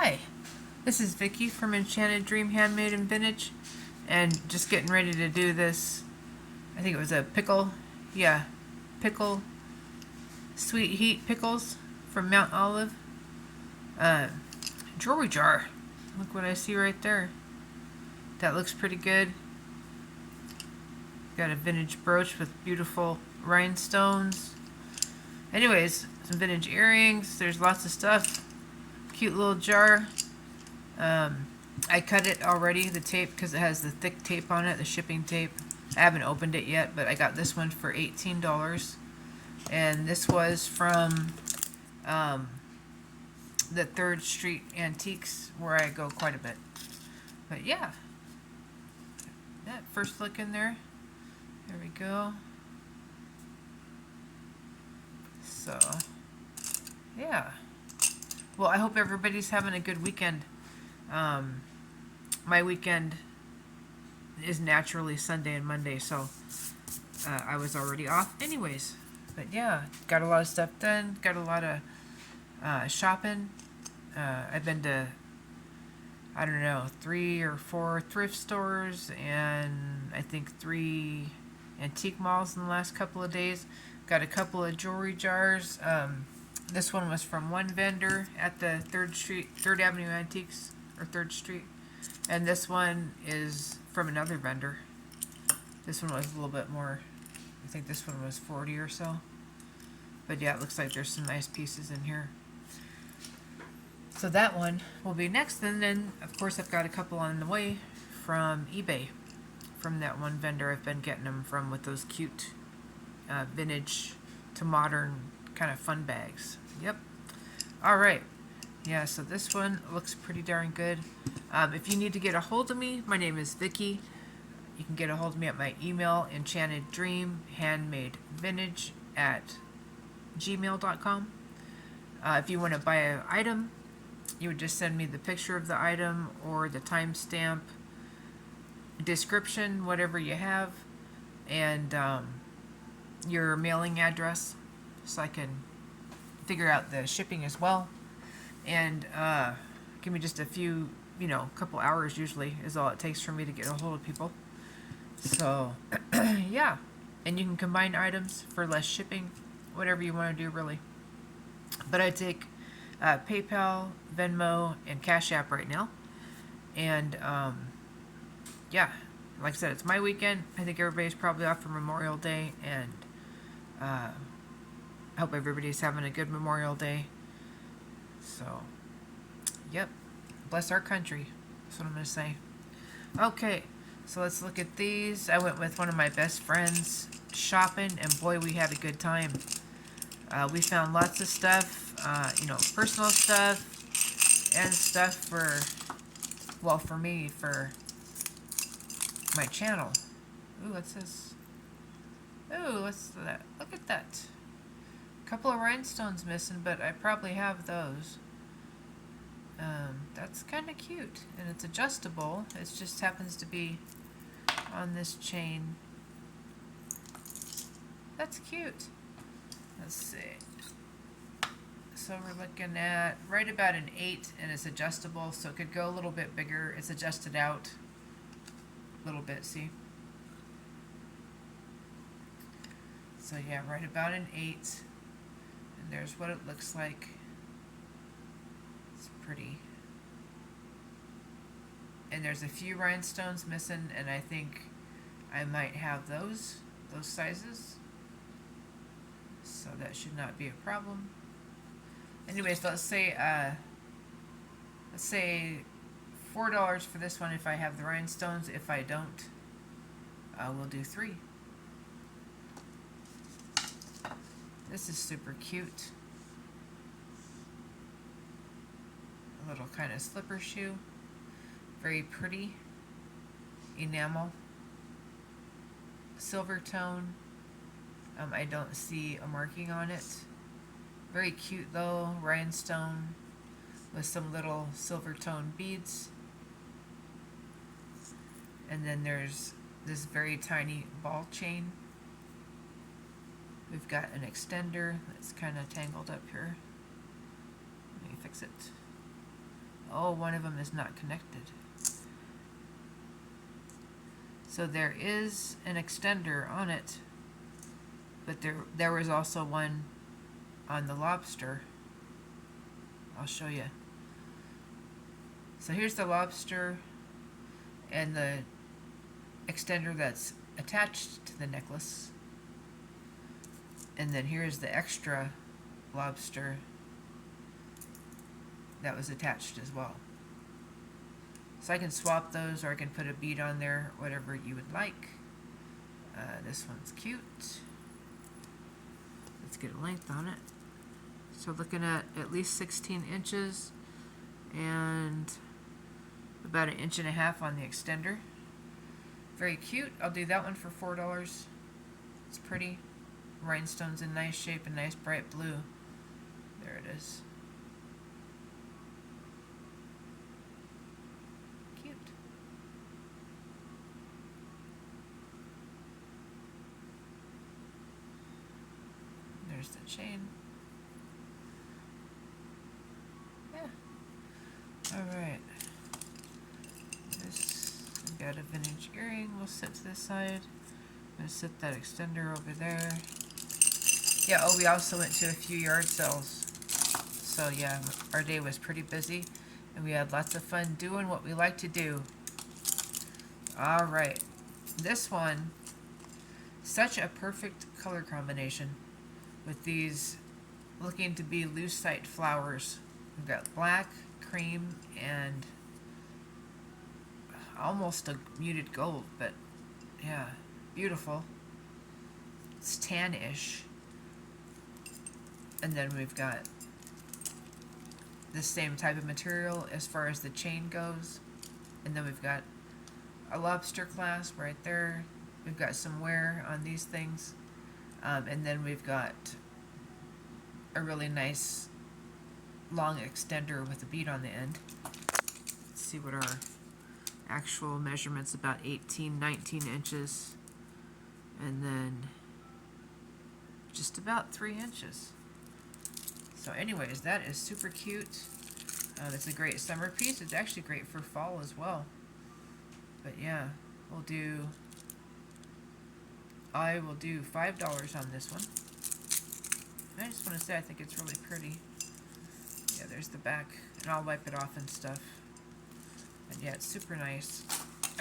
Hi, this is Vicky from Enchanted Dream Handmade and Vintage, and just getting ready to do this. I think it was a pickle, pickle, sweet heat pickles from Mount Olive. Jewelry jar. Look what I see right there. That looks pretty good. Got a vintage brooch with beautiful rhinestones. Anyways, some vintage earrings. There's lots of stuff. Cute little jar. I cut it already, the tape, because it has the thick tape on it, the shipping tape. I haven't opened it yet, but I got this one for $18. And this was from the 3rd Street Antiques, where I go quite a bit. But yeah, that first look in there. There we go. So, yeah. Well, I hope everybody's having a good weekend. My weekend is naturally Sunday and Monday, so I was already off anyways. But yeah, got a lot of stuff done, got a lot of shopping. I've been to, I don't know, 3 or 4 thrift stores and I think 3 antique malls in the last couple of days. Got a couple of jewelry jars. This one was from one vendor at the 3rd Avenue Antiques, or 3rd Street. And this one is from another vendor. This one was a little bit more, I think this one was 40 or so. But yeah, it looks like there's some nice pieces in here. So that one will be next. And then, of course, I've got a couple on the way from eBay. From that one vendor I've been getting them from with those cute vintage to modern kind of fun bags. Yep. All right. Yeah, so this one looks pretty darn good. If you need to get a hold of me, my name is Vicky. You can get a hold of me at my email, enchanteddreamhandmadevintage@gmail.com. If you want to buy an item, you would just send me the picture of the item or the timestamp, description, whatever you have, and your mailing address, so I can figure out the shipping as well. And give me just a few, couple hours usually is all it takes for me to get a hold of people. So yeah, and you can combine items for less shipping, whatever you want to do really. But I take PayPal, Venmo, and Cash App right now. And yeah, like I said, it's my weekend. I think everybody's probably off for Memorial Day, and I hope everybody's having a good Memorial Day. So, yep, bless our country. That's what I'm going to say. Okay, so let's look at these. I went with one of my best friends shopping, and boy, we had a good time. We found lots of stuff, personal stuff, and stuff for me, for my channel. Ooh, what's this? Ooh, what's that? Look at that. Couple of rhinestones missing, but I probably have those. That's kind of cute, and it's adjustable. It just happens to be on this chain. That's cute. Let's see. So we're looking at right about an 8, and it's adjustable, so it could go a little bit bigger. It's adjusted out a little bit, see? So yeah, right about an 8. And there's what it looks like. It's pretty. And there's a few rhinestones missing, and I think I might have those sizes. So that should not be a problem. Anyways, let's say $4 for this one if I have the rhinestones. If I don't, we'll do 3. This is super cute. A little kind of slipper shoe. Very pretty. Enamel. Silver tone. I don't see a marking on it. Very cute though. Rhinestone with some little silver tone beads. And then there's this very tiny ball chain. We've got an extender that's kind of tangled up here. Let me fix it. Oh, one of them is not connected. So there is an extender on it, but there was also one on the lobster. I'll show you. So here's the lobster and the extender that's attached to the necklace. And then here's the extra lobster that was attached as well. So I can swap those, or I can put a bead on there, whatever you would like. This one's cute. Let's get a length on it. So looking at least 16 inches and about 1.5 inches on the extender. Very cute. I'll do that one for $4. It's pretty. Rhinestones in nice shape and nice bright blue. There it is. Cute. There's the chain. Yeah. Alright. We've got a vintage earring. We'll sit to this side. I'm going to set that extender over there. Yeah, oh, we also went to a few yard sales. So yeah, our day was pretty busy, and we had lots of fun doing what we like to do. Alright, this one, such a perfect color combination with these looking to be lucite flowers. We've got black, cream, and almost a muted gold, but yeah, beautiful. It's tan-ish. And then we've got the same type of material as far as the chain goes. And then we've got a lobster clasp right there. We've got some wear on these things. And then we've got a really nice long extender with a bead on the end. Let's see what our actual measurement's, about 18, 19 inches. And then just about 3 inches. So anyways, that is super cute. It's a great summer piece. It's actually great for fall as well. But yeah, I will do $5 on this one. And I just want to say I think it's really pretty. Yeah, there's the back, and I'll wipe it off and stuff. And yeah, it's super nice.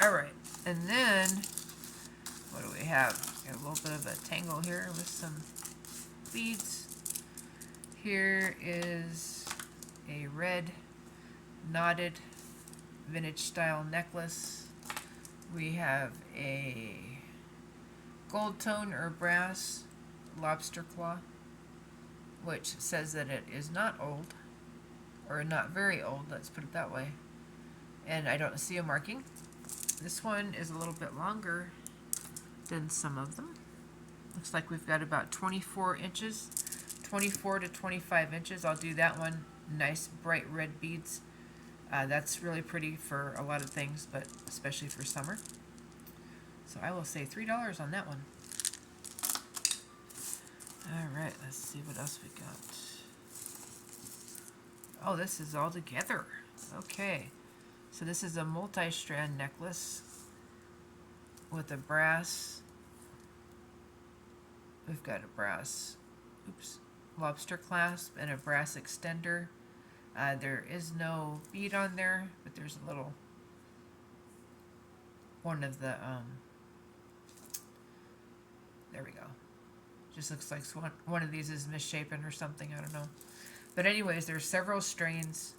Alright, and then what do we have? Got a little bit of a tangle here with some beads. Here is a red knotted vintage style necklace. We have a gold tone or brass lobster claw, which says that it is not old, or not very old, let's put it that way. And I don't see a marking. This one is a little bit longer than some of them. Looks like we've got about 24 inches. 24 to 25 inches. I'll do that one. Nice bright red beads. That's really pretty for a lot of things, but especially for summer. So I will say $3 on that one. Alright, let's see what else we got. Oh, this is all together. Okay. So this is a multi-strand necklace with a brass. We've got a brass, lobster clasp and a brass extender. There is no bead on there, but there's a little one of the there we go. Just looks like one of these is misshapen or something, I don't know. But anyways, there's several strains.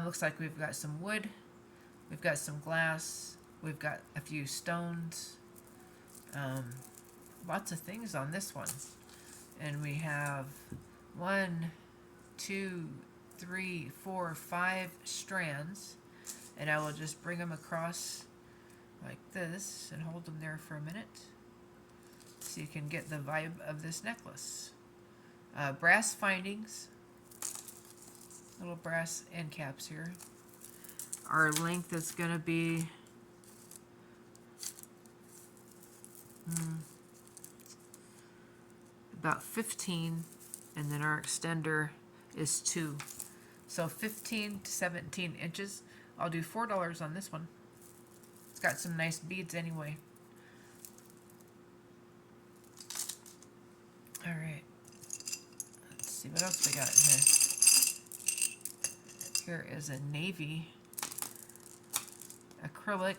Looks like we've got some wood, we've got some glass, we've got a few stones, lots of things on this one. And we have 1, 2, 3, 4, 5 strands, and I will just bring them across like this and hold them there for a minute so you can get the vibe of this necklace. Brass findings, little brass end caps here. Our length is going to be about 15, and then our extender is 2. So 15 to 17 inches. I'll do $4 on this one. It's got some nice beads anyway. All right. Let's see what else we got here. Here is a navy acrylic,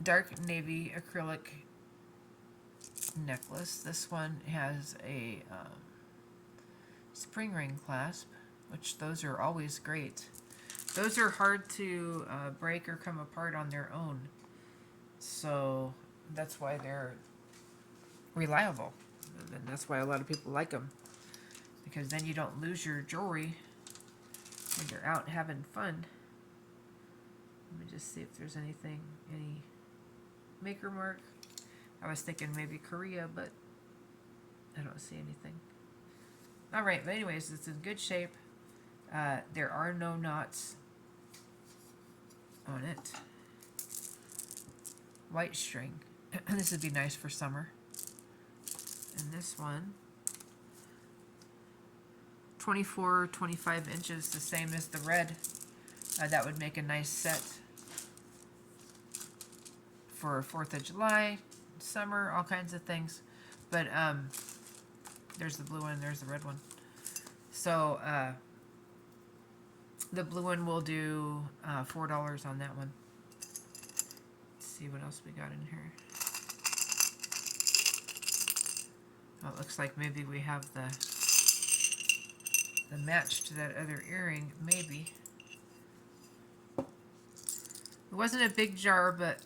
dark navy acrylic necklace. This one has a spring ring clasp, which those are always great. Those are hard to break or come apart on their own, so that's why they're reliable, and that's why a lot of people like them, because then you don't lose your jewelry when you're out having fun. Let me just see if there's anything, any maker mark. I was thinking maybe Korea, but I don't see anything. All right, but anyways, it's in good shape. There are no knots on it. White string. This would be nice for summer. And this one, 24, 25 inches, the same as the red. That would make a nice set for 4th of July, summer, all kinds of things. But there's the blue one, there's the red one. So the blue one will do $4 on that one. Let's see what else we got in here. Oh, it looks like maybe we have the match to that other earring, maybe. It wasn't a big jar, but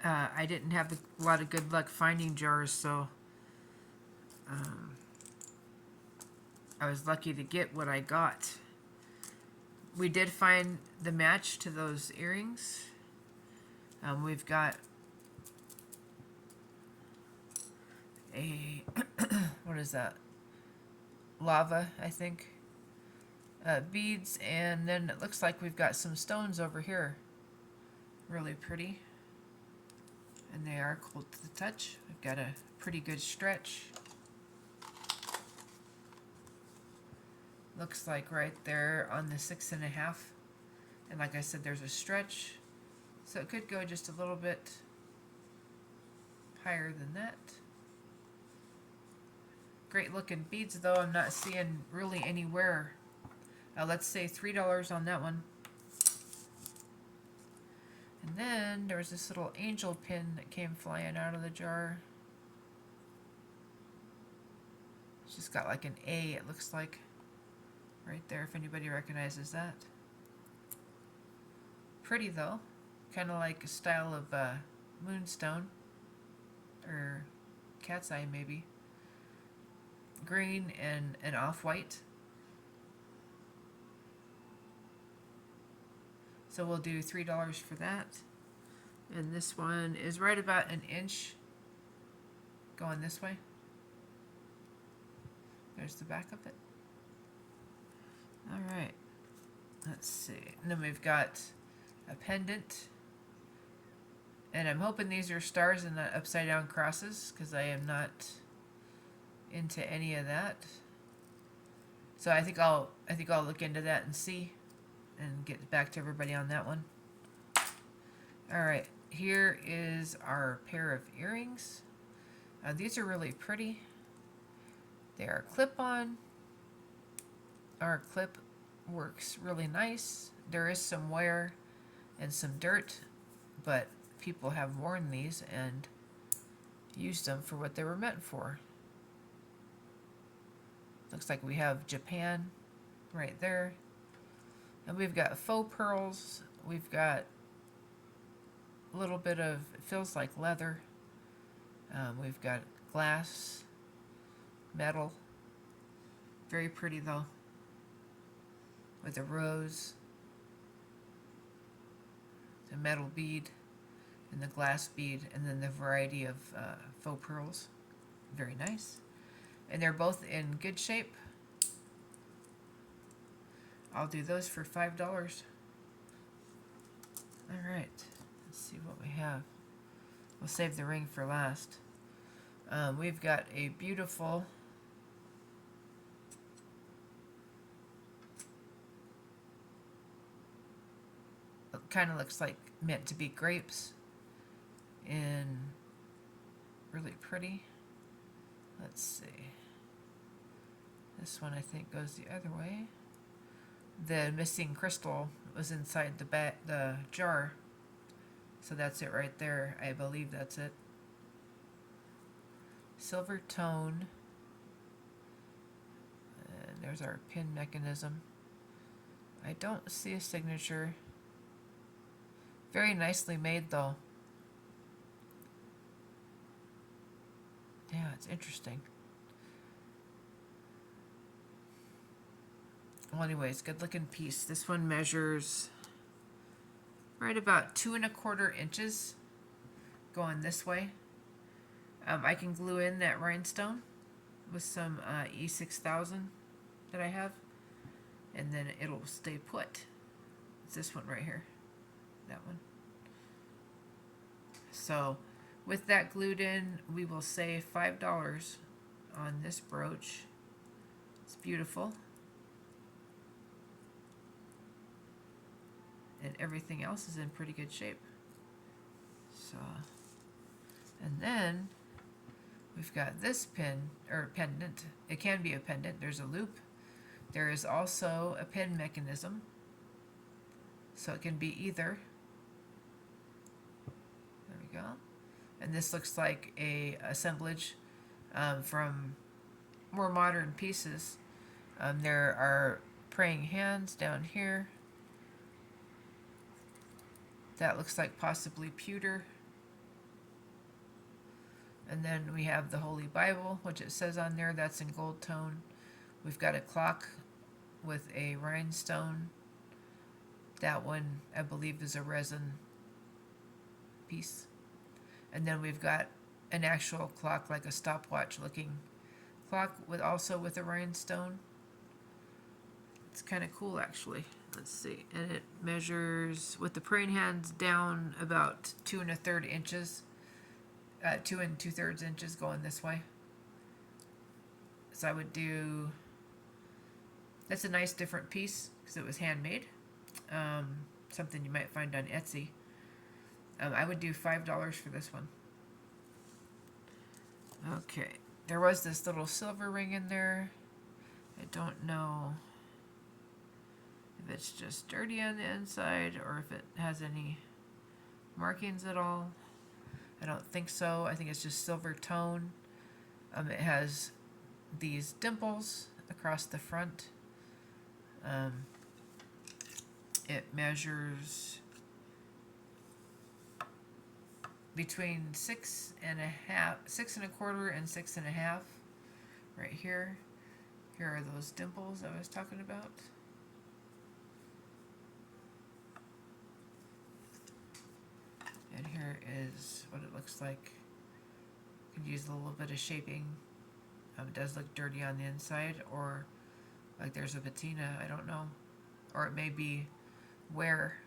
I didn't have a lot of good luck finding jars, so I was lucky to get what I got. We did find the match to those earrings. We've got a what is that? Lava, I think. Beads, and then it looks like we've got some stones over here. Really pretty. And they are cool to the touch. We've got a pretty good stretch. Looks like right there on the 6.5. And like I said, there's a stretch. So it could go just a little bit higher than that. Great looking beads, though. I'm not seeing really anywhere. Let's say $3 on that one. And then there was this little angel pin that came flying out of the jar. It's just got like an A, it looks like, right there, if anybody recognizes that. Pretty though. Kind of like a style of moonstone. Or cat's eye, maybe. Green and an off-white. So we'll do $3 for that. And this one is right about an inch going this way. There's the back of it. All right. Let's see. And then we've got a pendant. And I'm hoping these are stars and not upside down crosses, because I am not into any of that. So I think I'll look into that and see, and get back to everybody on that one. Alright, here is our pair of earrings. These are really pretty. They are clip-on. Our clip works really nice. There is some wear and some dirt, but people have worn these and used them for what they were meant for. Looks like we have Japan right there. And we've got faux pearls. We've got a little bit of, it feels like leather. We've got glass, metal. Very pretty though. With a rose, the metal bead, and the glass bead, and then the variety of faux pearls. Very nice. And they're both in good shape. I'll do those for $5. Alright, let's see what we have. We'll save the ring for last. We've got a beautiful kind of looks like meant to be grapes. And really pretty. Let's see. This one I think goes the other way. The missing crystal was inside the jar. So that's it right there. I believe that's it. Silver tone. And there's our pin mechanism. I don't see a signature. Very nicely made though. Yeah, it's interesting. Well, anyways, good looking piece. This one measures right about 2¼ inches going this way. I can glue in that rhinestone with some E6000 that I have, and then it'll stay put. It's this one right here, that one. So with that glued in, we will save $5 on this brooch. It's beautiful. And everything else is in pretty good shape. So, and then we've got this pin, or pendant. It can be a pendant. There's a loop. There is also a pin mechanism. So it can be either. There we go. And this looks like a assemblage from more modern pieces. There are praying hands down here. That looks like possibly pewter. And then we have the Holy Bible, which it says on there, that's in gold tone. We've got a clock with a rhinestone. That one, I believe, is a resin piece. And then we've got an actual clock, like a stopwatch looking clock, also with a rhinestone. It's kind of cool, actually. Let's see. And it measures, with the praying hands down, about 2 1/3 inches. 2 2/3 inches going this way. So I would do, that's a nice different piece because it was handmade. Something you might find on Etsy. I would do $5 for this one. Okay, there was this little silver ring in there. I don't know if it's just dirty on the inside or if it has any markings at all. I don't think so. I think it's just silver tone. It has these dimples across the front. It measures between 6.25 and 6.5 right here. Here are those dimples I was talking about. And here is what it looks like. Could use a little bit of shaping. It does look dirty on the inside, or like there's a patina, I don't know. Or it may be wear.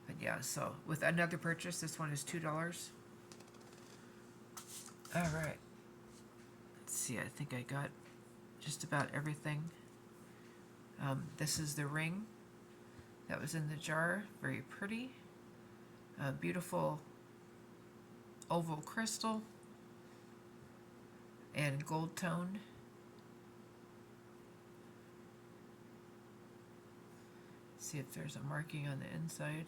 But yeah, so with another purchase, this one is $2. Alright. Let's see, I think I got just about everything. This is the ring that was in the jar. Very pretty. Beautiful oval crystal and gold tone. See if there's a marking on the inside.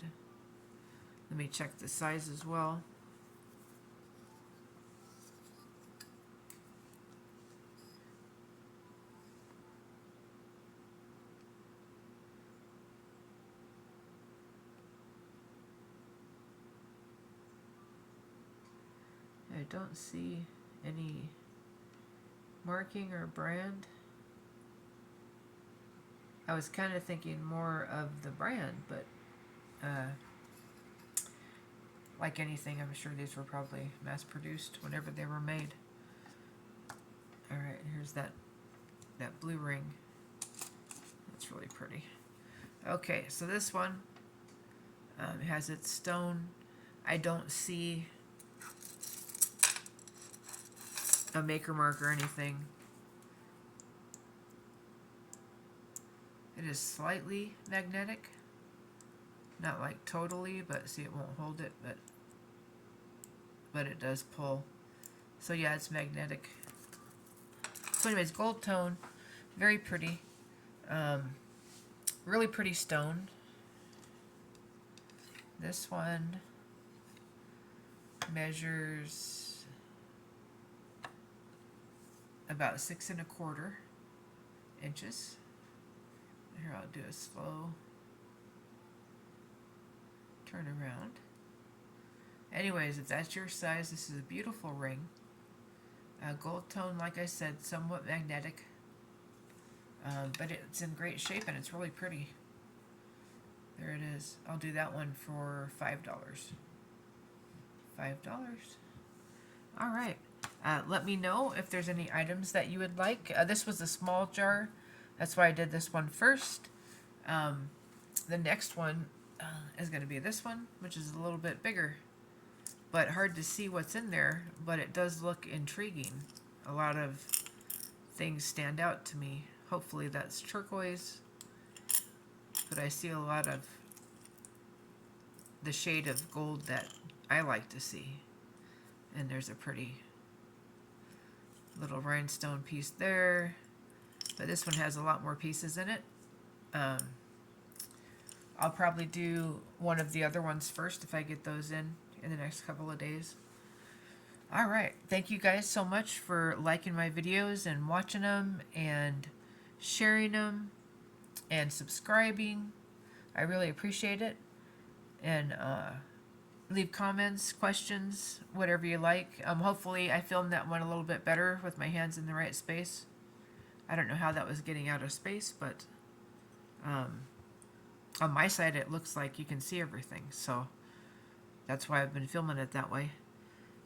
Let me check the size as well. I don't see any marking or brand. I was kind of thinking more of the brand, but like anything, I'm sure these were probably mass produced whenever they were made. Alright, here's that blue ring. That's really pretty. Okay, so this one has its stone. I don't see a maker mark or anything. It is slightly magnetic. Not like totally, but see, it won't hold it, but it does pull. So yeah, it's magnetic. So anyways, gold tone, very pretty. Really pretty stone. This one measures about 6¼ inches. Here, I'll do a slow turn around. Anyways, if that's your size, this is a beautiful ring. Gold tone, like I said, somewhat magnetic, but it's in great shape and it's really pretty. There it is. I'll do that one for $5. $5. All right. Let me know if there's any items that you would like. This was a small jar. That's why I did this one first. The next one is going to be this one, which is a little bit bigger, but hard to see what's in there, but it does look intriguing. A lot of things stand out to me. Hopefully that's turquoise, but I see a lot of the shade of gold that I like to see. And there's a pretty little rhinestone piece there, but this one has a lot more pieces in it. I'll probably do one of the other ones first if I get those in the next couple of days. All right, thank you guys so much for liking my videos and watching them and sharing them and subscribing. I really appreciate it. And leave comments, questions, whatever you like. Hopefully I filmed that one a little bit better with my hands in the right space. I don't know how that was getting out of space, but on my side it looks like you can see everything, so that's why I've been filming it that way.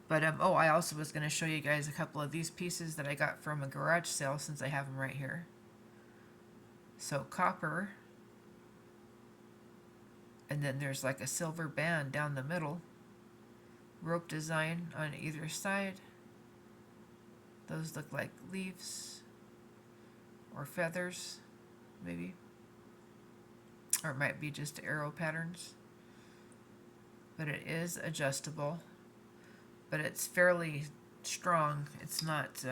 But oh, I also was going to show you guys a couple of these pieces that I got from a garage sale, since I have them right here. So copper, and then there's like a silver band down the middle, rope design on either side. Those look like leaves or feathers, maybe, or it might be just arrow patterns. But it is adjustable, but it's fairly strong. It's not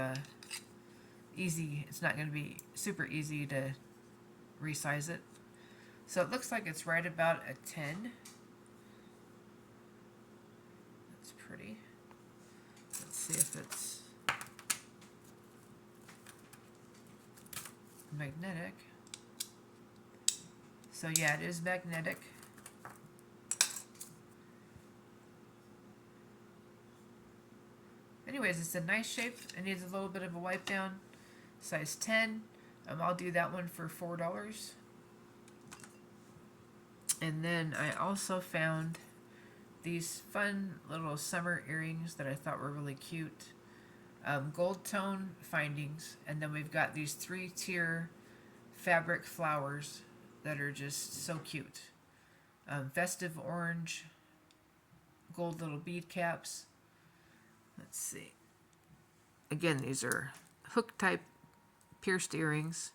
easy. It's not going to be super easy to resize it. So it looks like it's right about a 10. That's pretty. Let's see if it's magnetic. So yeah, it is magnetic. Anyways, it's a nice shape. It needs a little bit of a wipe down. Size 10. I'll do that one for $4. And then I also found these fun little summer earrings that I thought were really cute. Gold tone findings. And then we've got these 3-tier fabric flowers that are just so cute. Festive orange, gold little bead caps. Let's see. Again, these are hook type pierced earrings,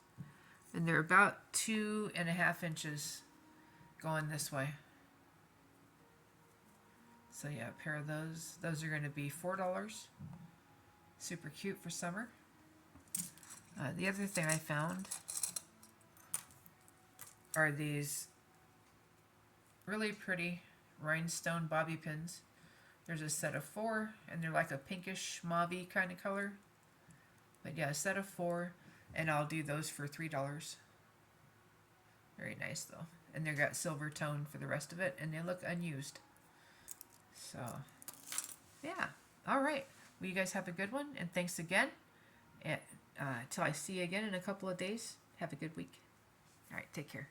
and they're about 2½ inches going this way. So yeah, a pair of those. Those are going to be $4. Super cute for summer. The other thing I found are these really pretty rhinestone bobby pins. There's a set of 4, and they're like a pinkish mauve-y kind of color. But yeah, a set of 4, and I'll do those for $3. Very nice though. And they've got silver tone for the rest of it, and they look unused. So, yeah. All right. Well, you guys have a good one, and thanks again. And till I see you again in a couple of days, have a good week. All right, take care.